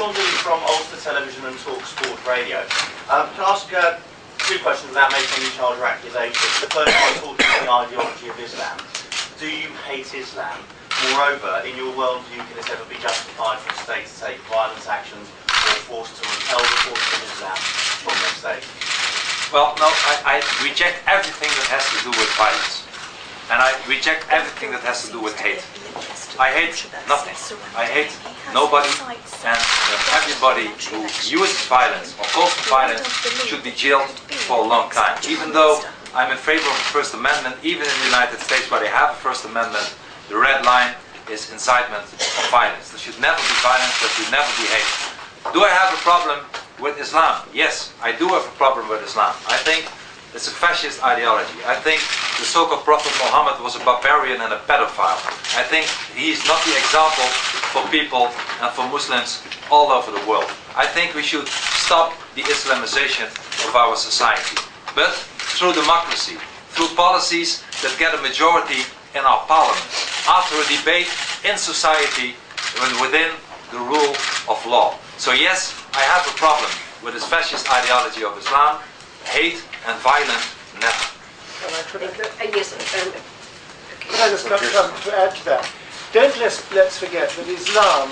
Sean Dilley from Ulster Television and Talk Sport Radio. Can I ask two questions without making any charge or accusation? The first one, talking about the ideology of Islam. Do you hate Islam? Moreover, in your worldview, can it ever be justified for a state to take violent actions or force to repel the forces of Islam from their state? Well, no, I reject everything that has to do with violence. And I reject everything that has to do with hate. I hate nothing. I hate nobody, and everybody who uses violence or calls for violence should be jailed for a long time. Even though I'm in favor of the First Amendment, even in the United States where they have a First Amendment, the red line is incitement of violence. There should never be violence, there should never be hate. Do I have a problem with Islam? Yes, I do have a problem with Islam. I think it's a fascist ideology. I think the so-called Prophet Muhammad was a barbarian and a pedophile. I think he's not the example for people and for Muslims all over the world. I think we should stop the Islamization of our society. But through democracy, through policies that get a majority in our parliament, after a debate in society and within the rule of law. So yes, I have a problem with this fascist ideology of Islam. Hate and violence, never. Yes. Can I just come to add to that? Let's forget that Islam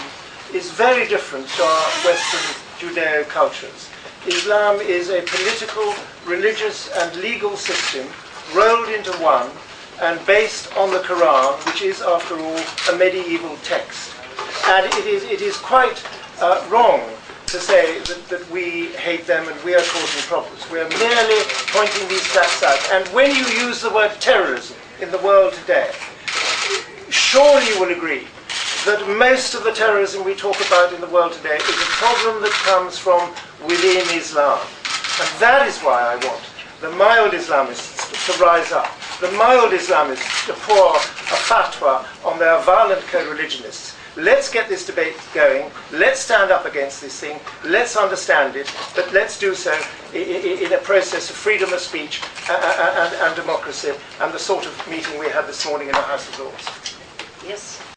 is very different to our Western Judeo cultures. Islam is a political, religious and legal system rolled into one and based on the Quran, which is, after all, a medieval text. And it is quite wrong to say that we hate them and we are causing problems. We are merely pointing these facts out. And when you use the word terrorism in the world today, surely you will agree that most of the terrorism we talk about in the world today is a problem that comes from within Islam. And that is why I want the mild Islamists to rise up. The mild Islamists to pour a fatwa on their violent co-religionists. Let's get this debate going. Let's stand up against this thing. Let's understand it. But let's do so in a process of freedom of speech and democracy, and the sort of meeting we had this morning in the House of Lords. Yes.